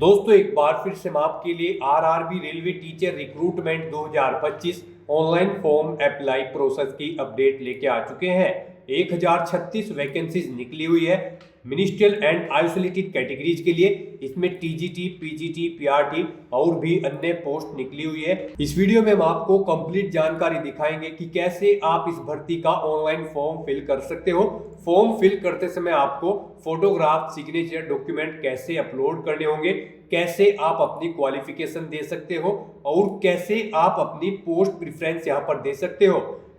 दोस्तों एक बार फिर से मैं आपके लिए RRB railway teacher recruitment 2025 online form apply process की अपडेट लेके आ चुके हैं। 1036 वैकेंसीज निकली हुई है मिनिस्ट्रियल एंड आइसोलेटेड कैटेगरीज के लिए। इसमें टीजीटी, पीजीटी, पीआरटी और भी अन्य पोस्ट निकली हुई है। इस वीडियो में हम आपको कंप्लीट जानकारी दिखाएंगे कि कैसे आप इस भर्ती का ऑनलाइन फॉर्म फिल कर सकते हो। फॉर्म फिल करते समय आपको फोटोग्राफ, सिग्नेचर, डॉक्यूमेंट कैसे अपलोड करने होंगे, कैसे आप अपनी क्वालिफिकेशन दे सकते हो और कैसे आप अपनी पोस्ट प्रेफरेंस यहाँ पर दे सकते हो।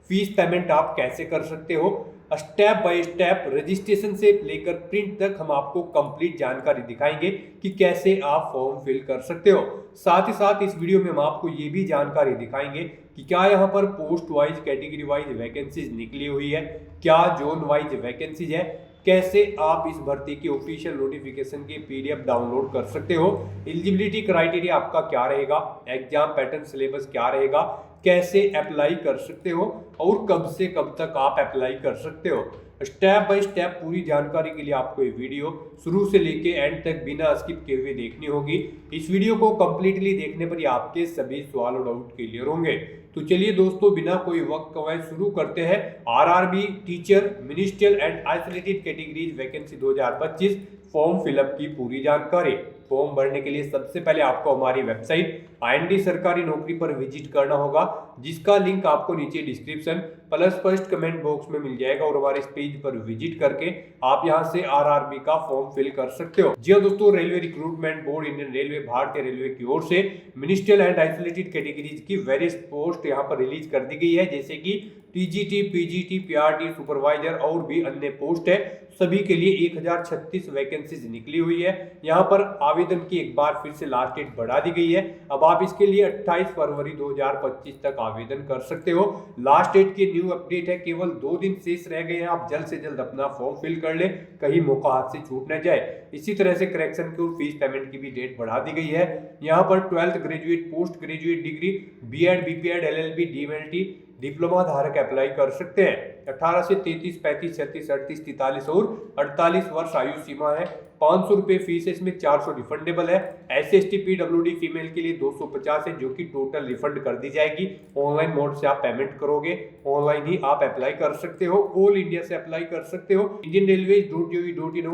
फीस पेमेंट आप कैसे कर सकते हो, स्टेप बाय स्टेप रजिस्ट्रेशन से लेकर प्रिंट तक हम आपको कंप्लीट जानकारी दिखाएंगे कि कैसे आप फॉर्म फिल कर सकते हो। साथ ही साथ इस वीडियो में हम आपको ये भी जानकारी दिखाएंगे कि क्या यहाँ पर post wise, category wise vacancies निकली हुई है, क्या जोन वाइज वैकेंसीज है, कैसे आप इस भर्ती की ऑफिशियल नोटिफिकेशन की पीडीएफ डाउनलोड कर सकते हो, एलिजिबिलिटी क्राइटेरिया आपका क्या रहेगा, एग्जाम पैटर्न सिलेबस क्या रहेगा, कैसे अप्लाई कर सकते हो और कब से कब तक आप अप्लाई कर सकते हो। स्टेप बाय स्टेप पूरी जानकारी के लिए आपको ये वीडियो शुरू से लेके एंड तक बिना स्किप किए हुए देखनी होगी। इस वीडियो को कंप्लीटली देखने पर ही आपके सभी सवाल और डाउट क्लियर होंगे। तो चलिए दोस्तों बिना कोई वक्त गवाए शुरू करते हैं RRB teacher ministerial and isolated categories vacancy 2025 form fill up की पूरी जानकारी। फॉर्म भरने के लिए सबसे पहले आपको हमारी वेबसाइट आईएनडी सरकारी नौकरी पर विजिट करना होगा, जिसका लिंक आपको नीचे description plus first comment box में मिल जाएगा और हमारे इस पेज पर विजिट करके आप यहां से आरआरबी का फॉर्म फिल कर सकते हो। जी हाँ दोस्तों, railway recruitment board, Indian railway, भारतीय रेलवे की ओर से मिनिस्ट्रियल एंड आइसोलेटेड कैटेगरीज की वेरियस पोस्ट यहाँ पर रिलीज कर दी गई है, जैसे कि टीजीटी, पीजीटी, पीआरटी, सुपरवाइजर और भी अन्य पोस्ट है। सभी के लिए 1036 वैकेंसीज निकली हुई है। यहाँ पर आवेदन की एक बार फिर से लास्ट डेट बढ़ा दी गई है। अब आप इसके लिए 28 फरवरी 2025 तक आवेदन कर सकते हो। लास्ट डेट की न्यू अपडेट है, केवल 2 दिन शेष रह गए हैं। आप जल्द से जल्द अपना फॉर्म फिल कर ले, कहीं मौका हाथ से छूट न जाए। इसी तरह से करेक्शन की और फीस पेमेंट की भी डेट बढ़ा दी गई है। यहाँ पर 12th graduate, post graduate degree, BEd, BPEd, LLB, DMLT, diploma धारक अप्लाई कर सकते हैं। 18 से 33, 35, 36, 38, 43 और 48 वर्ष आयु सीमा है। 500 रुपये फीस है, इसमें 400 रिफंडेबल है। SC/ST PWD फीमेल के लिए 250 है, जो कि टोटल रिफंड कर दी जाएगी। ऑनलाइन मोड से आप पेमेंट करोगे, ऑनलाइन ही आप अप्लाई कर सकते हो। ऑल इंडिया से अप्लाई कर सकते हो। इंडियन रेलवे.gov.in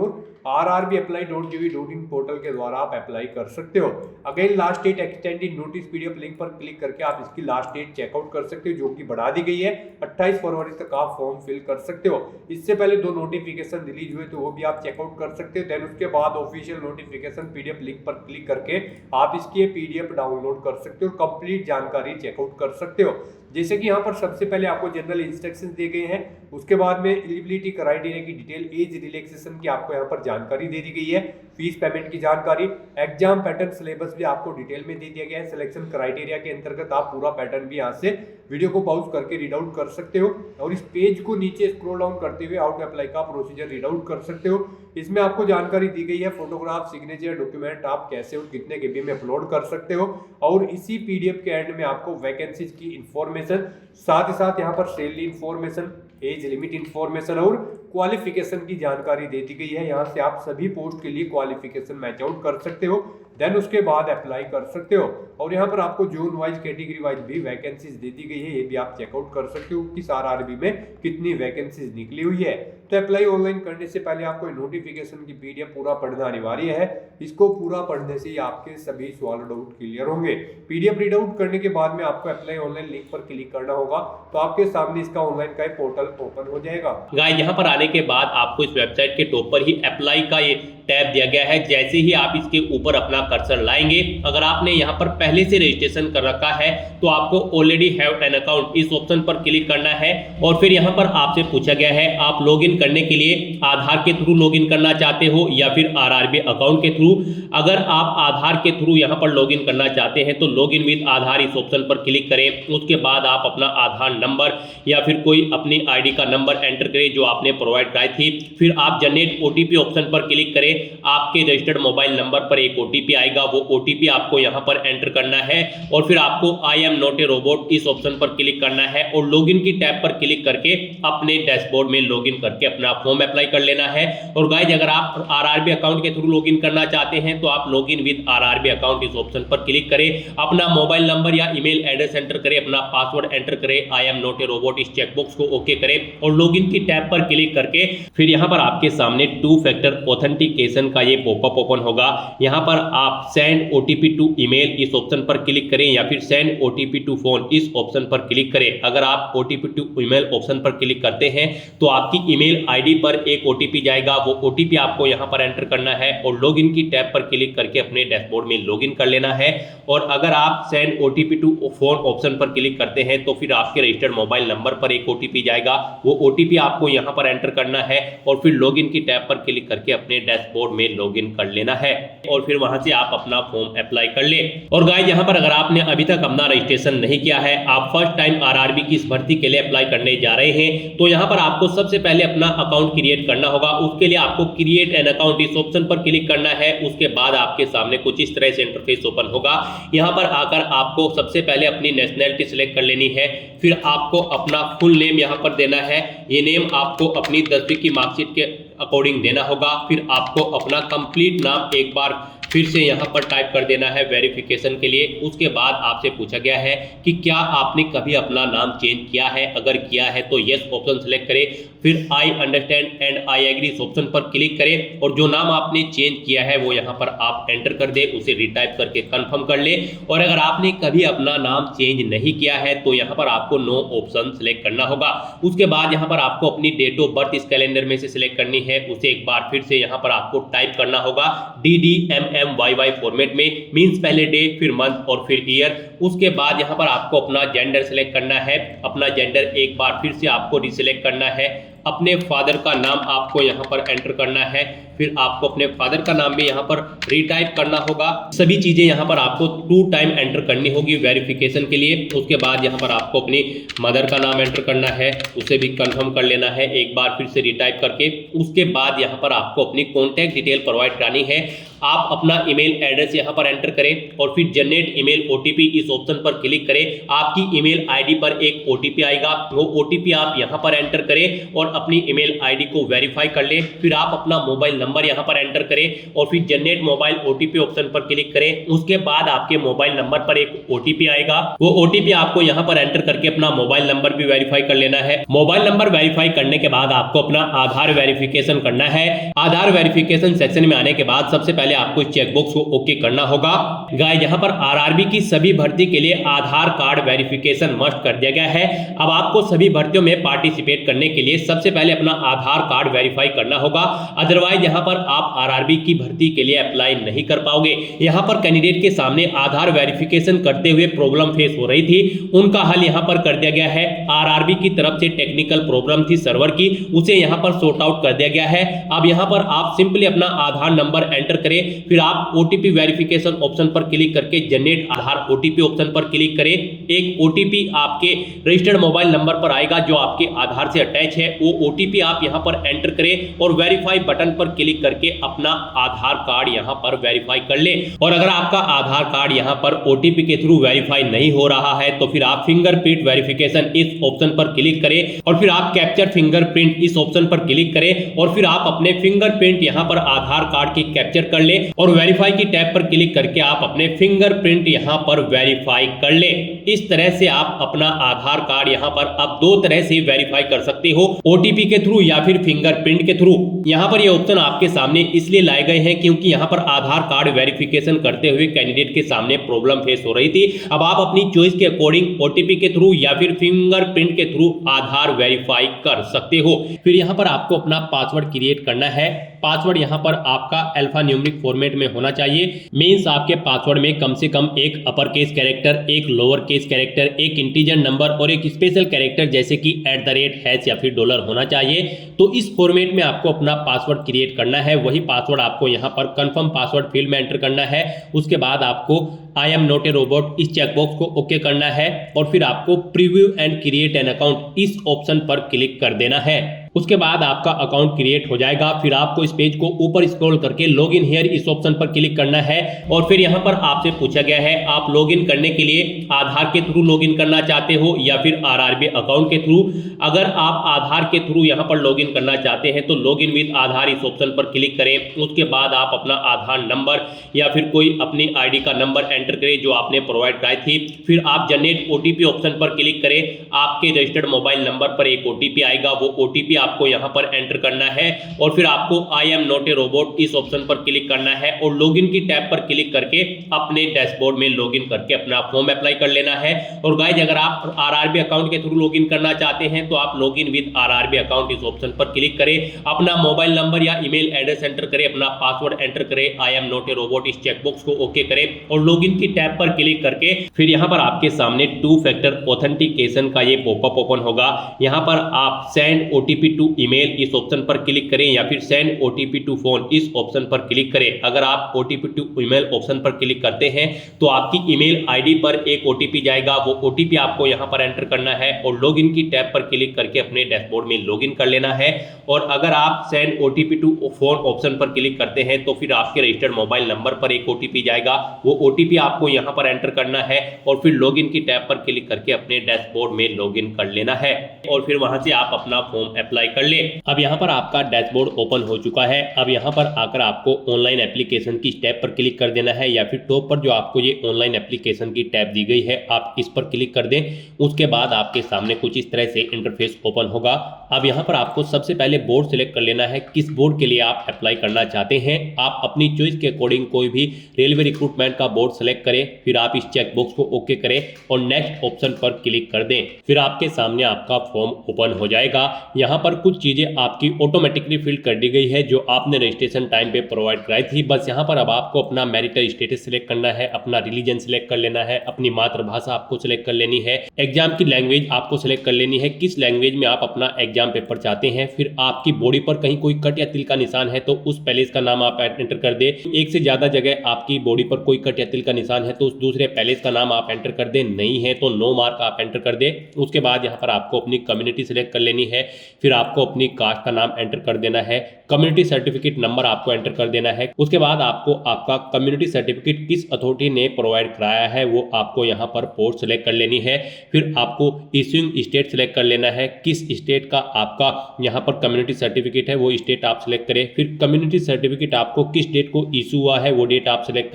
और rrbapply.gov.in पोर्टल के द्वारा आप अप्लाई कर सकते हो। Again last date extended notice PDF link पर क्लिक करके आप इसकी लास्ट डेट चेकआउट कर सकते हो, जो कि बढ़ा दी गई है। 28 फरवरी तक आप फॉर्म फिल कर सकते हो। इससे पहले 2 नोटिफिकेशन रिलीज हुए, तो वो भी आप चेकआउट कर सकते हो। देन उसके बाद ऑफिशियल नोटिफिकेशन पीडीएफ लिंक पर क्लिक करके आप इसकी पीडीएफ डाउनलोड कर सकते हो और कंप्लीट जानकारी चेकआउट कर सकते हो। जैसे कि यहाँ पर सबसे पहले आपको जनरल इंस्ट्रक्शंस दिए गए हैं, उसके बाद में एलिजिबिलिटी क्राइटेरिया की डिटेल, एज रिलैक्सेशन की आपको यहाँ पर जानकारी दे दी गई है, फीस पेमेंट की जानकारी, एग्जाम पैटर्न सिलेबस भी आपको डिटेल में दे दिया गया है। सिलेक्शन क्राइटेरिया के अंतर्गत आप पूरा पैटर्न भी यहाँ से वीडियो को पॉज करके रीड आउट कर सकते हो और इस पेज को नीचे स्क्रॉल डाउन करते हुए हाउ टू अप्लाई का प्रोसीजर रीड आउट कर सकते हो। इसमें आपको जानकारी दी गई है फोटोग्राफ, सिग्नेचर, डॉक्यूमेंट आप कैसे और कितने केबी में अपलोड कर सकते हो और इसी पीडीएफ के एंड में आपको वैकेंसीज की इंफॉर्मेशन, साथ ही साथ यहाँ पर salary information, age limit information और क्वालिफिकेशन की जानकारी दे दी गई है। यहाँ से आप सभी पोस्ट के लिए क्वालिफिकेशन मैच आउट कर सकते हो, देन उसके बाद अप्लाई कर सकते हो। और यहाँ पर आपको जोन वाइज, कैटेगरी वाइज भी वैकेंसीज दे दी गई है, ये भी आप चेकआउट कर सकते हो कि आरआरबी में कितनी वैकेंसीज निकली हुई है। तो अप्लाई ऑनलाइन करने से पहले आपको नोटिफिकेशन की पीडीएफ पूरा पढ़ना अनिवार्य है। इसको पूरा पढ़ने से ही आपके सभी सवाल डाउट क्लियर होंगे। पीडीएफ रीड आउट करने के बाद में आपको अप्लाई ऑनलाइन लिंक पर क्लिक करना होगा, तो आपके सामने इसका ऑनलाइन का पोर्टल ओपन हो जाएगा। गाइस यहाँ पर आने के बाद आपको इस वेबसाइट के टॉप पर ही अप्लाई का ये टैब दिया गया है। जैसे ही आप इसके ऊपर अपना कर्सर लाएंगे, अगर आपने यहाँ पर पहले से रजिस्ट्रेशन कर रखा है तो आपको ऑलरेडी हैव एन अकाउंट इस ऑप्शन पर क्लिक करना है और फिर यहाँ पर आपसे पूछा गया है आप लॉगिन करने के लिए आधार के थ्रू लॉगिन करना चाहते हो या फिर आरआरबी अकाउंट के थ्रू। अगर आप आधार के थ्रू यहाँ पर लॉगिन करना चाहते हैं तो लॉगिन विद आधार इस ऑप्शन पर क्लिक करें। उसके बाद आप अपना आधार नंबर या फिर कोई अपनी आईडी का नंबर एंटर करें जो आपने प्रोवाइड कराई थी। फिर आप जनरेट ओटीपी ऑप्शन पर क्लिक करें आपके रजिस्टर्ड मोबाइल नंबर पर एक OTP आएगा। वो OTP आपको यहाँ पर एंटर करना है और फिर आपको I am not a robot इस ऑप्शन पर क्लिक करना है और लॉगिन की टैब पर क्लिक करके अपने डैशबोर्ड में लॉगिन करके अपना फॉर्म अप्लाई कर लेना है। और गाइज अगर आप RRB अकाउंट के थ्रू लॉगिन करना चाहते हैं तो आप लॉगिन विद RRB अकाउंट इस ऑप्शन पर क्लिक करें, अपना मोबाइल नंबर या ईमेल एड्रेस एंटर करें, अपना पासवर्ड एंटर करें, I am not a robot इस चेकबॉक्स को ओके करें और लॉगिन की टैब पर क्लिक करके फिर यहाँ पर आपके सामने 2 फैक्टर ऑथेंटिकेशन का ये पॉपअप ओपन होगा। यहाँ पर आप सेंड OTP टू ईमेल इस ऑप्शन पर क्लिक करें या फिर सेंड OTP टू फोन इस ऑप्शन पर क्लिक करें। अगर आप OTP टू ईमेल ऑप्शन पर क्लिक करते हैं तो आपकी ईमेल आईडी पर एक OTP जाएगा। वो OTP आपको यहाँ पर एंटर करना है और लॉगिन की टैब पर क्लिक करके अपने डैशबोर्ड में लॉगिन कर लेना है। और अगर आप send OTP to phone option पर क्लिक करते हैं तो फिर आपके रजिस्टर्ड मोबाइल नंबर पर एक OTP जाएगा। वो OTP आपको यहाँ पर एंटर करना है और फिर लॉगिन की टैब पर क्लिक करके अपने डैशबोर्ड में लॉगिन कर लेना है और फिर वहां से आप अपना फॉर्म अप्लाई कर ले। और गाइस यहाँ पर अगर आपने अभी तक अपना रजिस्ट्रेशन नहीं किया है, आप फर्स्ट टाइम RRB की इस भर्ती के लिए अप्लाई करने जा रहे हैं, तो यहाँ पर आपको सबसे पहले अपना अकाउंट क्रिएट करना होगा। उसके लिए आपको क्रिएट एन अकाउंट इस ऑप्शन पर क्लिक करना है। उसके बाद आपके सामने कुछ इस तरह से इंटरफेस ओपन होगा। यहाँ पर आकर आपको सबसे पहले अपनी नेशनैलिटी सिलेक्ट कर लेनी है, फिर आपको अपना फुल नेम यहाँ पर देना है। ये नेम आपको अपनी 10वीं की मार्कशीट के अकॉर्डिंग देना होगा। फिर आपको अपना कंप्लीट नाम एक बार फिर से यहाँ पर टाइप कर देना है वेरिफिकेशन के लिए। उसके बाद आपसे पूछा गया है कि क्या आपने कभी अपना नाम चेंज किया है, अगर किया है तो यस ऑप्शन सेलेक्ट करें, फिर I understand and I agree इस ऑप्शन पर क्लिक करें और जो नाम आपने चेंज किया है वो यहाँ पर आप एंटर कर दे, उसे रिटाइप करके कंफर्म कर ले। और अगर आपने कभी अपना नाम चेंज नहीं किया है तो यहाँ पर आपको नो ऑप्शन सेलेक्ट करना होगा। उसके बाद यहाँ पर आपको अपनी डेट ऑफ बर्थ इस कैलेंडर में से सिलेक्ट करनी है, उसे एक बार फिर से यहाँ पर आपको टाइप करना होगा DDMMYY फॉर्मेट में, मींस पहले डे फिर मंथ और फिर ईयर। उसके बाद यहाँ पर आपको अपना जेंडर सेलेक्ट करना है, अपना जेंडर एक बार फिर से आपको रिसेलेक्ट करना है। अपने फादर का नाम आपको यहाँ पर एंटर करना है, फिर आपको अपने फादर का नाम भी यहाँ पर रीटाइप करना होगा। सभी चीजें यहाँ पर आपको 2 टाइम एंटर करनी होगी वेरिफिकेशन के लिए। उसके बाद यहाँ पर आपको अपनी मदर का नाम एंटर करना है, उसे भी कंफर्म कर लेना है एक बार फिर से रीटाइप करके। उसके बाद यहाँ पर आपको अपनी कॉन्टैक्ट डिटेल प्रोवाइड करानी है। आप अपना ईमेल एड्रेस यहाँ पर एंटर करें और फिर जनरेट ईमेल OTP इस ऑप्शन पर क्लिक करें। आपकी ईमेल आईडी पर एक OTP आएगा, वो OTP आप यहाँ पर एंटर करें और अपनी ईमेल आईडी को वेरीफाई कर लें। फिर आप अपना मोबाइल नंबर यहाँ पर एंटर करें और फिर जनरेट मोबाइल OTP ऑप्शन पर क्लिक करें। उसके बाद आपके मोबाइल नंबर पर एक OTP आएगा, वो OTP आपको यहाँ पर एंटर करके अपना मोबाइल नंबर भी वेरीफाई कर लेना है। मोबाइल नंबर वेरीफाई करने के बाद आपको अपना आधार वेरिफिकेशन करना है। आधार वेरिफिकेशन सेक्शन में आने के बाद सबसे पहले आपको इस चेकबॉक्स को ओके करना होगा। गाइस यहाँ पर RRB की सभी भर्ती के लिए आधार कार्ड वेरिफिकेशन मस्ट कर दिया गया है। अब आपको सभी भर्तियों में पार्टिसिपेट करने के लिए सबसे पहले अपना आधार कार्ड वेरीफाई करना होगा, अदरवाइज यहाँ पर आप RRB की भर्ती के लिए अप्लाई नहीं कर पाओगे। यहाँ पर कैंडिडेट के सामने आधार वेरिफिकेशन करते हुए प्रॉब्लम फेस हो रही थी, उनका हल यहाँ पर कर दिया गया है। RRB की तरफ से टेक्निकल प्रॉब्लम थी सर्वर की, उसे यहाँ पर सॉर्ट आउट कर दिया गया है। अब यहाँ पर आप सिंपली अपना आधार नंबर एंटर करें, फिर आप OTP वेरिफिकेशन ऑप्शन पर क्लिक करके जनरेट आधार OTP ऑप्शन पर क्लिक करें। एक OTP आपके रजिस्टर्ड मोबाइल नंबर पर आएगा जो आपके आधार से अटैच है, वो OTP आप यहाँ पर एंटर करें और वेरीफाई बटन पर क्लिक करके अपना आधार कार्ड यहाँ पर वेरीफाई कर ले। और अगर आपका आधार कार्ड यहाँ पर OTP के थ्रू वेरीफाई नहीं हो रहा है तो फिर आप फिंगरप्रिंट वेरिफिकेशन इस ऑप्शन पर क्लिक करें और फिर आप कैप्चर फिंगरप्रिंट इस ऑप्शन पर क्लिक करें और फिर आप अपने फिंगरप्रिंट यहाँ पर आधार कार्ड की कैप्चर कर ले और वेरीफाई की टैब पर क्लिक करके आप अपने फिंगरप्रिंट यहाँ पर वेरीफाई कर ले। इस तरह से आप अपना आधार कार्ड यहाँ पर अब 2 तरह से वेरीफाई कर सकते हो, OTP के थ्रू या फिर फिंगरप्रिंट के थ्रू। यहाँ पर ये ऑप्शन आपके सामने इसलिए लाए गए हैं क्योंकि यहाँ पर आधार कार्ड वेरिफिकेशन करते हुए कैंडिडेट के सामने प्रॉब्लम फेस हो रही थी। अब आप अपनी चॉइस के अकॉर्डिंग OTP के थ्रू या फिर फिंगरप्रिंट के थ्रू आधार वेरीफाई कर सकते हो। फिर यहाँ पर आपको अपना पासवर्ड क्रिएट करना है। पासवर्ड यहाँ पर आपका अल्फा न्यूमेरिक फॉर्मेट में होना चाहिए, मींस आपके पासवर्ड में कम से कम एक अपर केस कैरेक्टर, एक लोअर केस कैरेक्टर, एक इंटीजर नंबर और एक स्पेशल कैरेक्टर जैसे कि @ या फिर $, होना चाहिए। तो इस फॉर्मेट में आपको अपना पासवर्ड क्रिएट करना है। वही पासवर्ड आपको यहाँ पर कंफर्म पासवर्ड फील्ड में एंटर करना है। उसके बाद आपको I am not a robot इस चेकबॉक्स को ओके करना है और फिर आपको preview and create an account इस ऑप्शन पर क्लिक कर देना है। उसके बाद आपका अकाउंट क्रिएट हो जाएगा। फिर आपको इस पेज को ऊपर स्क्रॉल करके लॉग इन हियर इस ऑप्शन पर क्लिक करना है और फिर यहाँ पर आपसे पूछा गया है आप लॉग इन करने के लिए आधार के थ्रू लॉग इन करना चाहते हो या फिर आरआरबी अकाउंट के थ्रू। अगर आप आधार के थ्रू यहाँ पर लॉग इन करना चाहते हैं तो लॉग इन विद आधार इस ऑप्शन पर क्लिक करें। उसके बाद आप अपना आधार नंबर या फिर कोई अपनी आईडी का नंबर एंटर करें जो आपने प्रोवाइड कराई थी। फिर आप जनरेट ओटीपी ऑप्शन पर क्लिक करें। आपके रजिस्टर्ड मोबाइल नंबर पर एक ओटीपी आएगा, वो ओटीपी आपको यहाँ पर एंटर करना है और फिर आपको I am not a robot इस ऑप्शन पर क्लिक करना है और लॉगिन की टैब पर क्लिक करके अपने डैशबोर्ड में लॉगिन करके अपना फॉर्म अप्लाई कर लेना है। और गाइज अगर आप आरआरबी अकाउंट के थ्रू लॉगिन करना चाहते हैं तो आप लॉगिन विद आरआरबी अकाउंट इस ऑप्शन पर क्लिक करें, अपना मोबाइल नंबर या ईमेल एड्रेस एंटर करें, अपना पासवर्ड एंटर करें, I am not a robot इस चेकबॉक्स को ओके करें और लॉगिन की टैब पर क्लिक करके फिर यहाँ पर आपके सामने 2 फैक्टर ऑथेंटिकेशन का ये पॉपअप ओपन होगा। यहाँ पर आप सेंड ओटीपी टू ईमेल इस ऑप्शन पर क्लिक करें या फिर सेंड ओटीपी टू फोन इस ऑप्शन पर क्लिक करें। अगर आप ओटीपी टू ईमेल ऑप्शन पर क्लिक करते हैं तो आपकी ईमेल आईडी पर एक ओटीपी जाएगा, वो ओटीपी आपको यहाँ पर एंटर करना है और लॉगिन की टैब पर क्लिक करके अपने डैशबोर्ड में लॉगिन कर लेना है। और अगर आप send OTP to phone option पर क्लिक करते हैं तो फिर आपके रजिस्टर्ड मोबाइल नंबर पर एक ओटीपी जाएगा, वो ओटीपी आपको यहाँ पर एंटर करना है और फिर लॉगिन की टैब पर क्लिक करके अपने डैशबोर्ड में लॉगिन कर लेना है और फिर वहां से आप अपना फॉर्म अप्लाई कर ले। अब यहाँ पर आपका डैशबोर्ड ओपन हो चुका है। अब यहाँ पर आकर आपको ऑनलाइन एप्लीकेशन की टैब पर क्लिक कर देना है या फिर टॉप पर जो आपको ये ऑनलाइन एप्लीकेशन की टैब दी गई है आप इस पर क्लिक कर दें। उसके बाद आपके सामने कुछ इस तरह से इंटरफेस ओपन होगा। अब यहाँ पर आपको सबसे पहले बोर्ड सिलेक्ट कर लेना है, किस बोर्ड के लिए आप अप्लाई करना चाहते हैं। आप अपनी चॉइस के अकॉर्डिंग कोई भी रेलवे रिक्रूटमेंट का बोर्ड सेलेक्ट करें, फिर आप इस चेकबॉक्स को ओके करें और नेक्स्ट ऑप्शन पर क्लिक कर दें। फिर आपके सामने आपका फॉर्म ओपन हो जाएगा। यहाँ पर कुछ चीजें आपकी ऑटोमेटिकली फिल कर दी गई है जो आपने रजिस्ट्रेशन टाइम पे प्रोवाइड कराई थी। बस यहाँ पर अब आपको अपना मैरिटल स्टेटस सिलेक्ट करना है, अपना रिलीजन सिलेक्ट कर लेना है, अपनी मातृभाषा आपको सिलेक्ट कर लेनी है, एग्जाम की लैंग्वेज आपको सिलेक्ट कर लेनी है, किस लैंग्वेज में आप अपना एग्जाम पेपर चाहते हैं। फिर आपकी बॉडी पर कहीं कोई कट या तिल का निशान है तो उस पैलेस का नाम आप एंटर कर दे। एक से ज्यादा जगह आपकी बॉडी पर कोई कट या तिल का निशान है तो उस दूसरे पैलेस का नाम आप एंटर कर दे, नहीं है तो नो मार्क आप एंटर कर दे। उसके बाद यहाँ पर आपको अपनी कम्युनिटी सिलेक्ट कर लेनी है, फिर आपको अपनी कास्ट का नाम एंटर कर देना है, कम्युनिटी सर्टिफिकेट नंबर आपको एंटर कर देना है। उसके बाद आपको आपका कम्युनिटी सर्टिफिकेट किस अथॉरिटी ने प्रोवाइड कराया है वो आपको यहाँ पर पोस्ट सिलेक्ट कर लेनी है। फिर आपको इश्यूइंग स्टेट सिलेक्ट कर लेना है, किस स्टेट का आपका यहाँ पर कम्युनिटी सर्टिफिकेट है वो स्टेट आप सिलेक्ट करें। फिर कम्युनिटी सर्टिफिकेट आपको किस डेट को इशू हुआ है वो डेट आप सिलेक्ट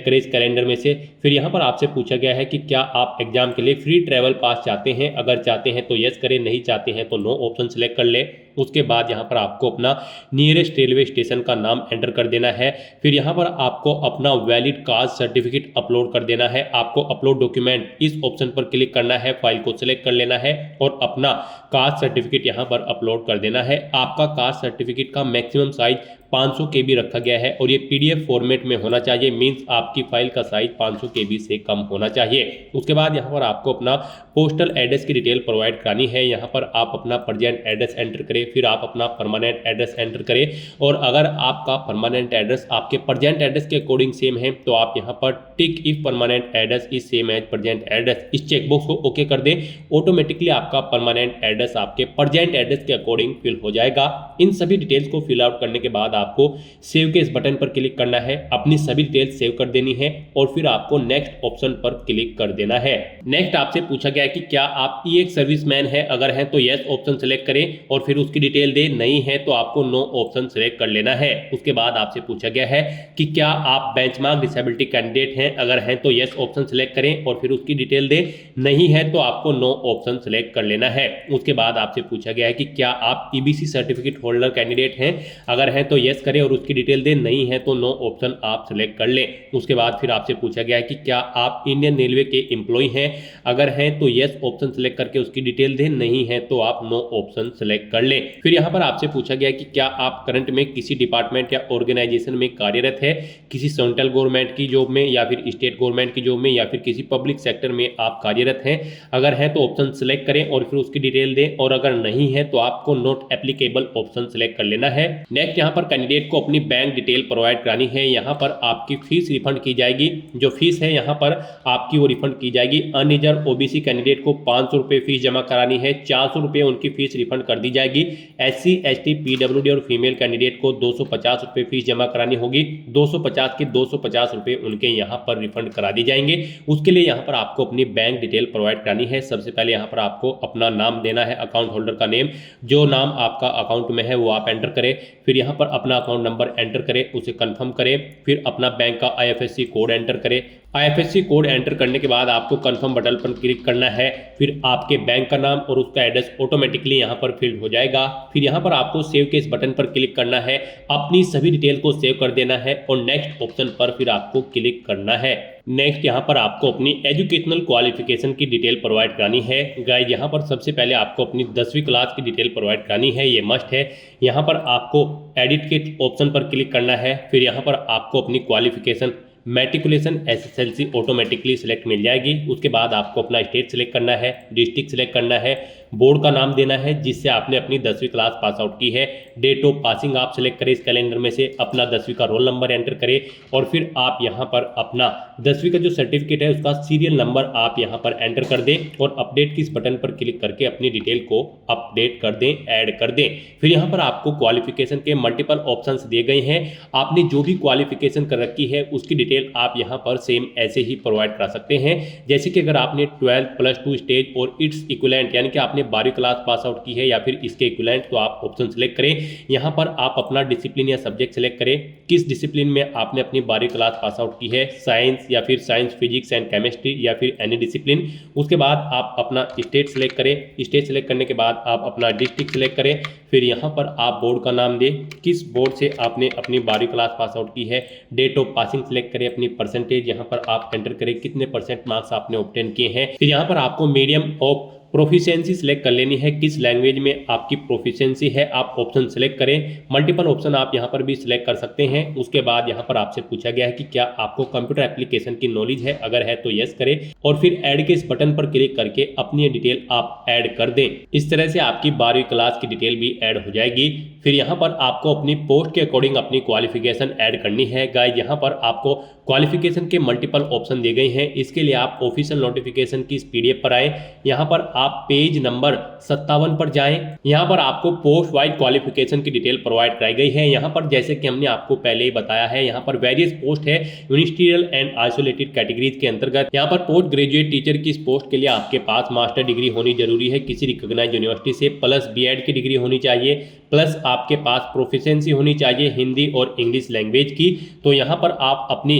करें इस कैलेंडर में से। फिर यहाँ पर आपसे पूछा गया है कि क्या आप एग्जाम के लिए फ्री ट्रैवल पास चाहते हैं, अगर चाहते हैं तो यस करें, नहीं चाहते हैं तो नो ऑप्शन सिलेक्ट कर ले। उसके बाद यहाँ पर आपको अपना नियरेस्ट रेलवे स्टेशन का नाम एंटर कर देना है। फिर यहाँ पर आपको अपना वैलिड कास्ट सर्टिफिकेट अपलोड कर देना है। आपको अपलोड डॉक्यूमेंट इस ऑप्शन पर क्लिक करना है, फाइल को सिलेक्ट कर लेना है और अपना कास्ट सर्टिफिकेट यहाँ पर अपलोड कर देना है। आपका कास्ट सर्टिफिकेट का मैक्सिमम साइज 500 KB रखा गया है और ये PDF फॉर्मेट में होना चाहिए, मींस आपकी फाइल का साइज 500 KB से कम होना चाहिए। उसके बाद यहाँ पर आपको अपना पोस्टल एड्रेस की डिटेल प्रोवाइड करानी है। यहाँ पर आप अपना प्रेजेंट एड्रेस एंटर करें, फिर आप अपना परमानेंट एड्रेस एंटर करें और अगर आपका परमानेंट एड्रेस आपके प्रेजेंट एड्रेस के अकॉर्डिंग सेम है तो आप यहाँ पर tick if permanent address is same as present address इस चेकबॉक्स को ओके कर दें। ऑटोमेटिकली आपका परमानेंट एड्रेस आपके प्रेजेंट एड्रेस के अकॉर्डिंग फिल हो जाएगा। इन सभी डिटेल्स को फिल आउट करने के बाद आपको सेव के इस बटन पर क्लिक करना है, अपनी सभी डिटेल्स सेव कर देनी है और फिर आपको नेक्स्ट ऑप्शन पर क्लिक कर देना है। नेक्स्ट आपसे पूछा गया कि क्या आप ई सर्विसमैन है, अगर हैं तो यस ऑप्शन सेलेक्ट करें और फिर उसकी डिटेल दे, नहीं है तो आपको नो ऑप्शन सेलेक्ट कर लेना है। उसके बाद आपसे पूछा गया है कि क्या आप बेंचमार्क डिसेबिलिटी कैंडिडेट हैं, अगर हैं तो यस ऑप्शन सेलेक्ट करें और फिर उसकी डिटेल दे, नहीं है तो आपको नो ऑप्शन सेलेक्ट कर लेना है। उसके बाद आपसे पूछा गया है कि क्या आप EBC सर्टिफिकेट होल्डर कैंडिडेट हैं, अगर हैं तो यस करें और उसकी डिटेल दे, नहीं है तो नो ऑप्शन आप सेलेक्ट कर लें। उसके बाद फिर आपसे पूछा गया है कि क्या आप इंडियन रेलवे के एम्प्लॉय हैं, अगर हैं तो यस ऑप्शन सेलेक्ट करके उसकी डिटेल दें, नहीं है तो आप नो ऑप्शन सेलेक्ट कर लें। फिर यहाँ पर आपसे पूछा गया है कि क्या आप करंट में किसी डिपार्टमेंट या ऑर्गेनाइजेशन में कार्यरत है, किसी सेंट्रल गवर्नमेंट की जॉब में या फिर स्टेट गवर्नमेंट की जॉब में या फिर किसी पब्लिक सेक्टर में आप कार्यरत हैं, अगर हैं तो ऑप्शन सेलेक्ट करें और फिर उसकी डिटेल दें और अगर नहीं है तो आपको नॉट एप्लीकेबल ऑप्शन सेलेक्ट कर लेना है। नेक्स्ट यहाँ पर कैंडिडेट को अपनी बैंक डिटेल प्रोवाइड करानी है, यहाँ पर आपकी फीस रिफंड की जाएगी। जो फीस है यहाँ पर आपकी वो रिफंड की जाएगी। अनरिजर्व ओबीसी कैंडिडेट को 500 रुपये फीस जमा करानी है, 400 रुपये उनकी फीस रिफंड कर दी जाएगी। SC ST PWD और फीमेल कैंडिडेट को 250 रुपये फीस जमा करानी होगी, 250 के 250 रुपये उनके यहाँ पर रिफंड करा दी जाएंगे। उसके लिए यहाँ पर आपको अपनी बैंक डिटेल प्रोवाइड करानी है। सबसे पहले यहाँ पर आपको अपना नाम देना है, अकाउंट होल्डर का नेम, जो नाम आपका अकाउंट में है वो आप एंटर करें। फिर यहाँ पर अपना अकाउंट नंबर एंटर करें, उसे कंफर्म करें। फिर अपना बैंक का IFSC कोड एंटर करें। IFSC कोड एंटर करने के बाद आपको कंफर्म बटन पर क्लिक करना है। फिर आपके बैंक का नाम और उसका एड्रेस ऑटोमेटिकली यहाँ पर फिल हो जाएगा। फिर यहाँ पर आपको सेव के इस बटन पर क्लिक करना है, अपनी सभी डिटेल को सेव कर देना है और नेक्स्ट ऑप्शन पर फिर आपको क्लिक करना है। नेक्स्ट यहाँ पर आपको अपनी एजुकेशनल क्वालिफिकेशन की डिटेल प्रोवाइड करानी है। गाइस यहाँ पर सबसे पहले आपको अपनी 10वीं क्लास की डिटेल प्रोवाइड करानी है, ये मस्ट है। यहाँ पर आपको एडिट के ऑप्शन पर क्लिक करना है। फिर यहाँ पर आपको अपनी qualification matriculation SSLC automatically select मिल जाएगी। उसके बाद आपको अपना स्टेट सिलेक्ट करना है, डिस्ट्रिक्ट सिलेक्ट करना है, बोर्ड का नाम देना है जिससे आपने अपनी 10वीं क्लास पास आउट की है, डेट ऑफ पासिंग आप सिलेक्ट करें इस कैलेंडर में से, अपना 10वीं का रोल नंबर एंटर करें और फिर आप यहाँ पर अपना 10वीं का जो सर्टिफिकेट है उसका सीरियल नंबर आप यहाँ पर एंटर कर दें और अपडेट की इस बटन पर क्लिक करके अपनी डिटेल को अपडेट कर दें, ऐड कर दें। फिर यहाँ पर आपको क्वालिफिकेशन के मल्टीपल ऑप्शंस दिए गए हैं। आपने जो भी क्वालिफिकेशन कर रखी है उसकी डिटेल आप यहाँ पर सेम ऐसे ही प्रोवाइड करा सकते हैं। जैसे कि अगर आपने 12 प्लस 2 स्टेज और इट्स इक्विवेलेंट यानी कि आपने 12वीं क्लास पास आउट की है या फिर इसके इक्विवेलेंट, तो आप ऑप्शन सेलेक्ट करें। यहाँ पर आप अपना डिसिप्लिन या सब्जेक्ट सेलेक्ट करें, किस डिसिप्लिन में आपने अपनी 12वीं क्लास पास आउट की है, साइंस या फिर साइंस फिजिक्स एंड केमिस्ट्री या फिर एनी डिसिप्लिन। उसके बाद आप अपना स्टेट सेलेक्ट करें। स्टेट सेलेक्ट करने के बाद आप अपना डिस्ट्रिक्ट सेलेक्ट करें। फिर यहाँ पर आप बोर्ड का नाम दें, किस बोर्ड से आपने अपनी 12वीं क्लास पास आउट की है, डेट ऑफ पासिंग सेलेक्ट करें, अपनी परसेंटेज यहाँ पर आप एंटर करें, कितने % मार्क्स आपने ऑब्टेन किए हैं। फिर यहाँ पर आपको मीडियम ऑफ प्रोफिशिएंसी सिलेक्ट कर लेनी है, किस लैंग्वेज में आपकी प्रोफिशिएंसी है आप ऑप्शन सेलेक्ट करें। मल्टीपल ऑप्शन आप यहाँ पर भी सिलेक्ट कर सकते हैं। उसके बाद यहाँ पर आपसे पूछा गया है कि क्या आपको कंप्यूटर एप्लीकेशन की नॉलेज है, अगर है तो यस करें और फिर ऐड के इस बटन पर क्लिक करके अपनी डिटेल आप ऐड कर दें। इस तरह से आपकी 12वीं क्लास की डिटेल भी ऐड हो जाएगी। फिर यहाँ पर आपको अपनी पोस्ट के अकॉर्डिंग अपनी क्वालिफिकेशन ऐड करनी है। गाइस यहाँ पर आपको क्वालिफिकेशन के मल्टीपल ऑप्शन दिए गए हैं। इसके लिए आप ऑफिशियल नोटिफिकेशन की PDF पर आए, यहाँ पर आप पेज नंबर 57 पर जाएं। यहाँ पर आपको पोस्ट वाइज क्वालिफिकेशन की डिटेल प्रोवाइड कराई गई है। यहाँ पर जैसे कि हमने आपको पहले ही बताया है, यहाँ पर वेरियस पोस्ट है मिनिस्ट्रियल एंड आइसोलेटेड कैटेगरीज के अंतर्गत। यहाँ पर पोस्ट ग्रेजुएट टीचर की इस पोस्ट के लिए आपके पास मास्टर डिग्री होनी जरूरी है किसी रिकॉग्नाइज्ड यूनिवर्सिटी से, प्लस BEd की डिग्री होनी चाहिए, प्लस आपके पास प्रोफिशिएंसी होनी चाहिए हिंदी और इंग्लिश लैंग्वेज की। तो यहाँ पर आप अपनी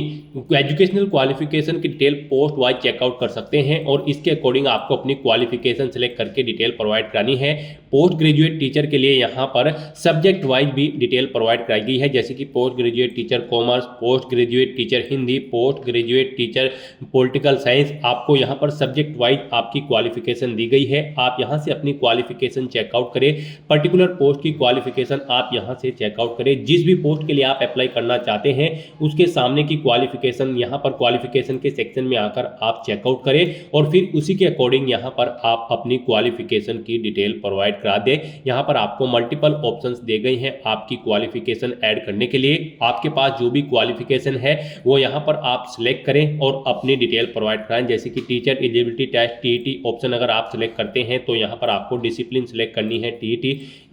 एजुकेशनल क्वालिफिकेशन की डिटेल पोस्ट वाइज चेकआउट कर सकते हैं और इसके अकॉर्डिंग आपको अपनी क्वालिफिकेशन सेलेक्ट करके डिटेल प्रोवाइड करानी है। पोस्ट ग्रेजुएट टीचर के लिए यहाँ पर सब्जेक्ट वाइज भी डिटेल प्रोवाइड कराई गई है, जैसे कि post graduate teacher commerce, post graduate teacher Hindi, post graduate teacher political science. आपको यहाँ पर सब्जेक्ट वाइज आपकी क्वालिफिकेशन दी गई है। आप यहाँ से अपनी क्वालिफिकेशन चेकआउट करें, पर्टिकुलर पोस्ट की क्वालिफिकेशन आप यहाँ से चेकआउट करें। जिस भी पोस्ट के लिए आप अप्लाई करना चाहते हैं उसके सामने की क्वालिफिकेशन यहाँ पर क्वालिफिकेशन के सेक्शन में आकर आप चेकआउट करें और फिर उसी के अकॉर्डिंग यहाँ पर आप अपनी क्वालिफिकेशन की डिटेल प्रोवाइड करा दें। यहाँ पर आपको मल्टीपल ऑप्शंस दिए गए हैं आपकी क्वालिफिकेशन ऐड करने के लिए। आपके पास जो भी क्वालिफिकेशन है वो यहाँ पर आप सिलेक्ट करें और अपनी डिटेल प्रोवाइड कराएं, जैसे कि teacher eligibility test TET option अगर आप सिलेक्ट करते हैं तो यहाँ पर आपको डिसिप्लिन सिलेक्ट करनी है TET,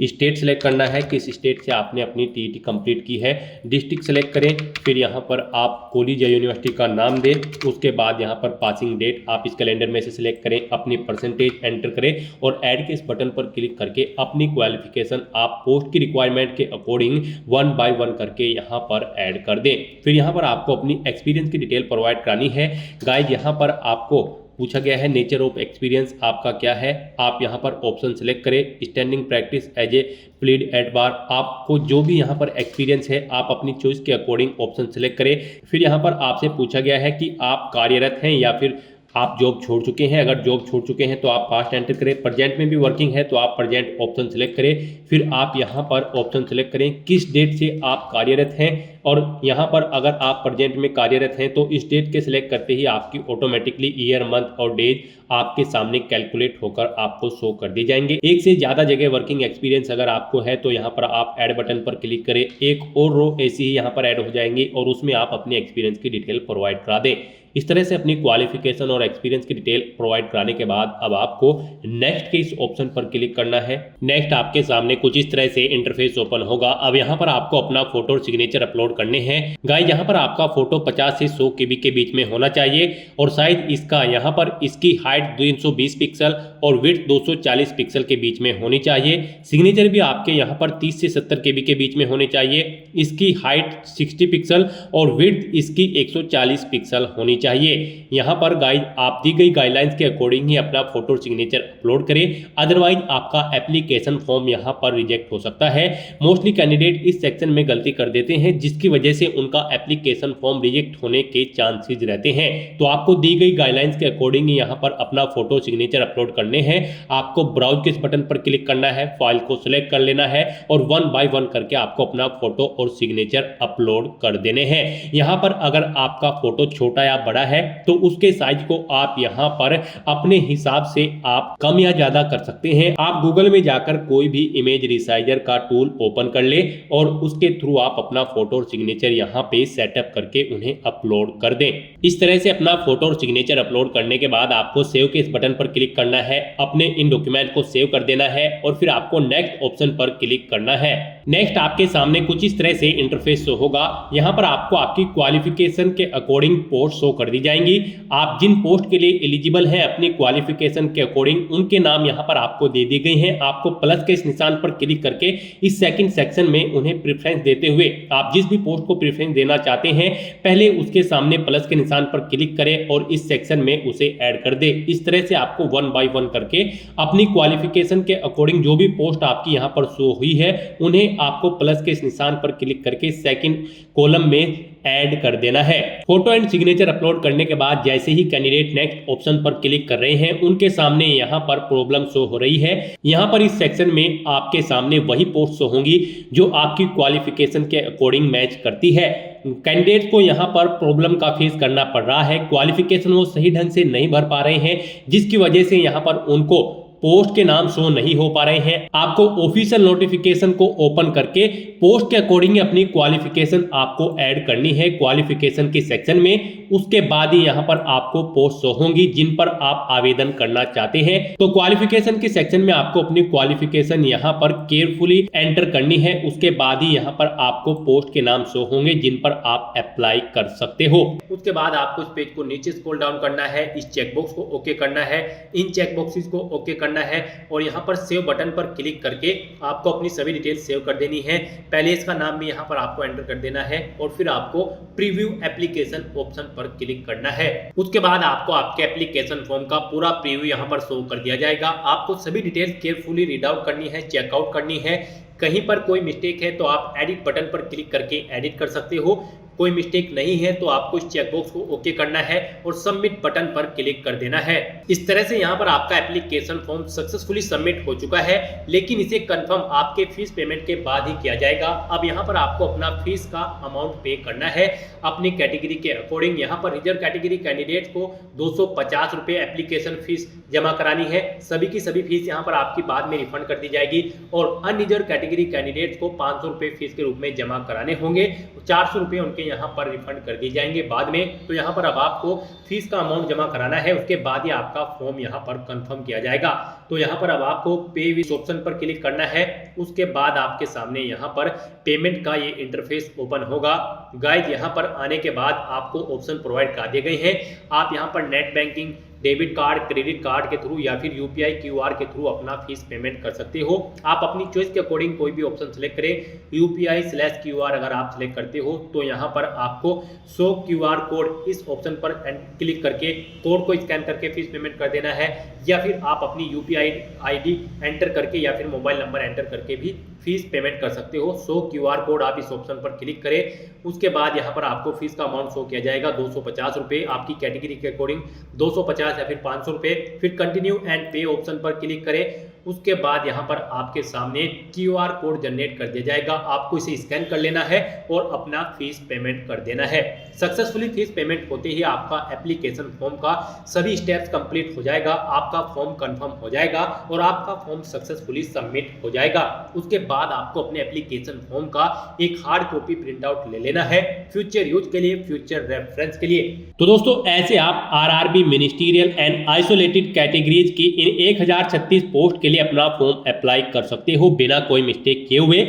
स्टेट सिलेक्ट करना है किस स्टेट से आपने अपनी TET कंप्लीट की है, डिस्ट्रिक्ट सेलेक्ट करें। फिर यहाँ पर आप कॉलेज या यूनिवर्सिटी का नाम दें। उसके बाद यहाँ पर पासिंग डेट आप इस कैलेंडर में से सिलेक्ट करें, अपनी परसेंटेज एंटर करें और ऐड के इस बटन पर क्लिक करके अपनी क्वालिफिकेशन आप पोस्ट की रिक्वायरमेंट के अकॉर्डिंग 1 by 1 करके यहाँ पर ऐड कर दें। फिर यहाँ पर आपको अपनी एक्सपीरियंस की डिटेल प्रोवाइड करानी है। गाइस यहाँ पर आपको पूछा गया है नेचर ऑफ एक्सपीरियंस आपका क्या है। आप यहाँ पर ऑप्शन सेलेक्ट करें, standing practice as a plead at bar. आपको जो भी यहाँ पर एक्सपीरियंस है आप अपनी चॉइस के अकॉर्डिंग ऑप्शन सेलेक्ट करें। फिर यहाँ पर आपसे पूछा गया है कि आप कार्यरत हैं या फिर आप जॉब छोड़ चुके हैं। अगर जॉब छोड़ चुके हैं तो आप पास्ट एंटर करें, प्रेजेंट में भी वर्किंग है तो आप आप प्रेजेंट ऑप्शन सेलेक्ट करें। फिर आप यहाँ पर ऑप्शन सेलेक्ट करें किस डेट से आप कार्यरत हैं, और यहाँ पर अगर आप प्रेजेंट में कार्यरत हैं तो इस डेट के सिलेक्ट करते ही आपकी ऑटोमेटिकली ईयर, मंथ और डेज आपके सामने कैलकुलेट होकर आपको शो कर दी जाएंगे। एक से ज़्यादा जगह वर्किंग एक्सपीरियंस अगर आपको है तो यहाँ पर आप ऐड बटन पर क्लिक करें, एक और रो ऐसी ही यहाँ पर ऐड हो जाएंगी और उसमें आप अपने एक्सपीरियंस की डिटेल प्रोवाइड करा दें। इस तरह से अपनी क्वालिफिकेशन और एक्सपीरियंस की डिटेल प्रोवाइड कराने के बाद अब आपको नेक्स्ट के इस ऑप्शन पर क्लिक करना है। नेक्स्ट आपके सामने कुछ इस तरह से इंटरफेस ओपन होगा। अब यहाँ पर आपको अपना फोटो और सिग्नेचर अपलोड करने हैं। गाइस यहाँ पर आपका फोटो 50 से 100 KB के बीच में होना चाहिए और साइज इसका यहाँ पर इसकी हाइट 320 पिक्सल और विड्थ 240 पिक्सल के बीच में होनी चाहिए। सिग्नेचर भी आपके यहाँ पर 30 से 70 KB के बीच में होने चाहिए। इसकी हाइट 60 पिक्सल और विड्थ इसकी 140 पिक्सल होनी चाहिए। यहाँ पर गाइड आप दी गई गाइडलाइंस के अकॉर्डिंग ही अपना फोटो और सिग्नेचर अपलोड करें, अदरवाइज आपका एप्लीकेशन फॉर्म यहाँ पर रिजेक्ट हो सकता है। मोस्टली कैंडिडेट इस सेक्शन में गलती कर देते हैं जिसकी वजह से उनका एप्लीकेशन फॉर्म रिजेक्ट होने के चांसेस रहते हैं। तो आपको दी गई गाइडलाइंस के अकॉर्डिंग ही यहाँ पर अपना फोटो सिग्नेचर अपलोड करने हैं। आपको ब्राउज के इस बटन पर क्लिक करना है, फाइल को सिलेक्ट कर लेना है और 1 बाय 1 करके आपको अपना फोटो और सिग्नेचर अपलोड कर देने हैं। यहाँ पर अगर आपका फोटो छोटा या बड़ा है तो उसके साइज को आप यहाँ पर अपने हिसाब से आप कम या ज्यादा कर सकते हैं। आप गूगल में जाकर कोई भी इमेज रिसाइजर का टूल ओपन कर ले और उसके थ्रू आप अपना फोटो और सिग्नेचर यहाँ पे सेटअप करके उन्हें अपलोड कर दें। इस तरह से अपना फोटो और सिग्नेचर अपलोड करने के बाद आपको सेव के इस बटन पर क्लिक करना है, अपने इन डॉक्यूमेंट को सेव कर देना है और फिर आपको नेक्स्ट ऑप्शन पर क्लिक करना है। नेक्स्ट आपके सामने कुछ इस तरह से इंटरफेस शो होगा। यहाँ पर आपको आपकी क्वालिफिकेशन के अकॉर्डिंग पोस्ट शो कर दी जाएंगी। आप जिन पोस्ट के लिए एलिजिबल हैं अपनी क्वालिफिकेशन के अकॉर्डिंग उनके नाम यहाँ पर आपको दे दी गई हैं। आपको प्लस के इस निशान पर क्लिक करके इस सेकंड सेक्शन में उन्हें प्रेफरेंस देते हुए आप जिस भी पोस्ट को प्रेफरेंस देना चाहते हैं पहले उसके सामने प्लस के निशान पर क्लिक करें और इस सेक्शन में उसे ऐड कर दे। इस तरह से आपको 1 बाय 1 करके अपनी क्वालिफिकेशन के अकॉर्डिंग जो भी पोस्ट आपकी यहाँ पर शो हुई है उन्हें आपको प्लस के इस निशान पर क्लिक करके सेकंड कॉलम में ऐड कर देना है। फोटो एंड सिग्नेचर अपलोड करने के बाद जैसे ही कैंडिडेट नेक्स्ट ऑप्शन पर क्लिक कर रहे हैं उनके सामने यहाँ पर प्रॉब्लम शो हो रही है। यहाँ पर इस सेक्शन में आपके सामने वही पोस्ट शो होंगी जो आपकी क्वालिफिकेशन के अकॉर्डिंग मैच करती है। कैंडिडेट को यहाँ पर प्रॉब्लम का फेस करना पड़ रहा है, क्वालिफिकेशन वो सही ढंग से नहीं भर पा रहे हैं जिसकी वजह से यहाँ पर उनको पोस्ट के नाम शो नहीं हो पा रहे हैं। आपको ऑफिशियल नोटिफिकेशन को ओपन करके पोस्ट के अकॉर्डिंग अपनी क्वालिफिकेशन आपको ऐड करनी है क्वालिफिकेशन के सेक्शन में। उसके बाद ही यहाँ पर आपको पोस्ट शो होंगी जिन पर आप आवेदन करना चाहते हैं। तो क्वालिफिकेशन के सेक्शन में आपको अपनी क्वालिफिकेशन यहाँ पर केयरफुली एंटर करनी है। उसके बाद ही यहाँ पर आपको पोस्ट के नाम शो होंगे जिन पर आप अप्लाई कर सकते हो। उसके बाद आपको इस पेज को नीचे स्क्रॉल डाउन करना है, इस चेकबॉक्स को ओके करना है, इन चेकबॉक्सेस को ओके करना है और यहाँ पर सेव बटन पर क्लिक करके आपको अपनी सभी डिटेल सेव कर देनी है। पहले इसका नाम भी यहाँ पर आपको एंटर कर देना है और फिर आपको प्रीव्यू एप्लीकेशन ऑप्शन पर क्लिक करना है। उसके बाद आपको आपके एप्लीकेशन फॉर्म का पूरा प्रीव्यू यहाँ पर शो कर दिया जाएगा। आपको सभी डिटेल केयरफुली रीड आउट करनी है, चेकआउट करनी है। कहीं पर कोई मिस्टेक है तो आप एडिट बटन पर क्लिक करके एडिट कर सकते हो। कोई मिस्टेक नहीं है तो आपको इस चेकबॉक्स को ओके करना है और सबमिट बटन पर क्लिक कर देना है। इस तरह से यहाँ पर आपका एप्लीकेशन फॉर्म सक्सेसफुली सबमिट हो चुका है, लेकिन इसे कंफर्म आपके फीस पेमेंट के बाद ही किया जाएगा। अब यहाँ पर आपको अपना फीस का अमाउंट पे करना है अपनी कैटेगरी के अकॉर्डिंग। यहाँ पर रिजर्व कैटेगरी कैंडिडेट को 250 रुपये एप्लीकेशन फीस जमा करानी है। सभी की सभी फीस यहाँ पर आपकी बाद में रिफंड कर दी जाएगी और अनरिजर्व कैटेगरी कैंडिडेट को 500 रुपये फीस के रूप में जमा कराने होंगे। 400 रुपये उनके यहाँ पर रिफंड कर दिए जाएंगे बाद में। तो यहाँ पर अब आपको फीस का अमाउंट जमा कराना है, उसके बाद ही आपका फॉर्म यहाँ पर कंफर्म किया जाएगा। तो यहाँ पर अब आपको पे विथ ऑप्शन पर क्लिक करना है। उसके बाद आपके सामने यहाँ पर पेमेंट का ये इंटरफेस ओपन होगा। गाइस यहाँ पर आने के बाद आपको ऑप्शन प्रोवाइड कर दिए गए हैं। आप यहाँ पर net banking, debit card, credit card के थ्रू या फिर यूपीआई क्यूआर के थ्रू अपना फीस पेमेंट कर सकते हो। आप अपनी चॉइस के अकॉर्डिंग कोई भी ऑप्शन सेलेक्ट करें। यूपीआई/क्यूआर अगर आप सेलेक्ट करते हो तो यहाँ पर आपको शो क्यूआर कोड इस ऑप्शन पर क्लिक करके कोड को स्कैन करके फीस पेमेंट कर देना है, या फिर आप अपनी यूपीआई आईडी एंटर करके या फिर मोबाइल नंबर एंटर करके भी फीस पेमेंट कर सकते हो। शो क्यूआर कोड आप इस ऑप्शन पर क्लिक करें। उसके बाद यहाँ पर आपको फीस का अमाउंट शो किया जाएगा 250 रुपये, आपकी कैटेगरी के अकॉर्डिंग 250 या फिर 500 रुपये। फिर कंटिन्यू एंड पे ऑप्शन पर क्लिक करें। उसके बाद यहाँ पर आपके सामने QR कोड जनरेट कर दिया जाएगा। आपको इसे स्कैन कर लेना है और अपना फीस पेमेंट कर देना है। सक्सेसफुली फीस पेमेंट होते ही आपका एप्लीकेशन फॉर्म का सभी स्टेप्स कंप्लीट हो जाएगा, आपका फॉर्म कंफर्म हो जाएगा और आपका फॉर्म सक्सेसफुली सबमिट हो जाएगा। उसके बाद आपको अपने एप्लीकेशन फॉर्म का एक हार्ड कॉपी प्रिंट आउट ले लेना है फ्यूचर यूज के लिए, फ्यूचर रेफरेंस के लिए। तो दोस्तों ऐसे आप RRB ministerial and isolated categories की इन 1036 पोस्ट के लिए अपना फॉर्म अप्लाई कर सकते हो बिना कोई मिस्टेक किए हुए।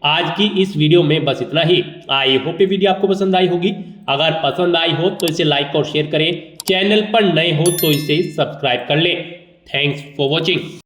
आज की इस वीडियो में बस इतना ही। आई होप ये वीडियो आपको पसंद आई होगी। अगर पसंद आई हो तो इसे लाइक और शेयर करें। चैनल पर नए हो तो इसे सब्सक्राइब कर लें। Thanks for watching.